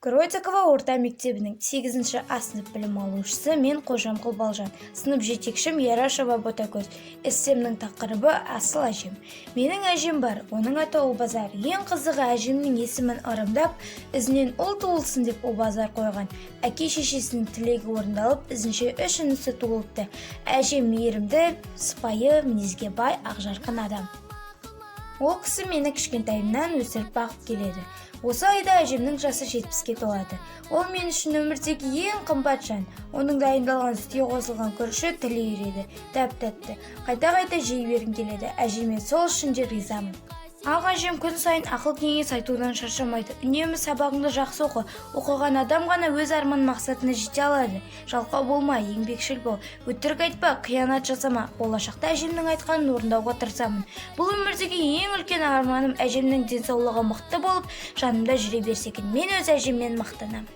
Гройцекова орта мектебінің 8-ші А сынып білім алушысы, мен Қожамқұл Балжан. Сынып жетекшім Ярашева Ботакөз. Эссемнің тақырыбы асыл әжем. Менің әжем бар, оның аты Обазар. Ең қызығы, әжемнің есімін ырымдап, ізінен ұл туылсын деп Обазар қойған. Әке-шешесінің тілегі орындалып, ізінше 3 інісі туылыпты. Әжем мейірімді, сыпайы, мінезге бай, ақжарқын адам. Ол кісі мені кішкентайымнан өсіріп бағып келеді. Осы айда әжемнің жасы 70-ке толады. Ол мен үшін өмірдегі ең қымбат жан. Оның дайындалған сүтке қосылған күріші тілі үйреді. Тәп-тәтті. Қайта-қайта жей бергім келеді. Әжеме сол үшін де ризамын. Ақ әжем күн сайын ақыл-кеңес айтудан шаршамайды. Үнемі сабағыңды жақсы оқы. Оқыған адам ғана өз арман мақсатына жете алады. Жалқау болма, еңбекшіл бол. Өтірік айтпа, қиянат жасама. Болашақта әжемнің айтқанын орындауға тырысамын. Бұл өмірдегі ең үлкен арманым әжемнің денсаулығы мықты болып, жанымда жүре берсе екен. Мен өз әжеммен мақтанамын.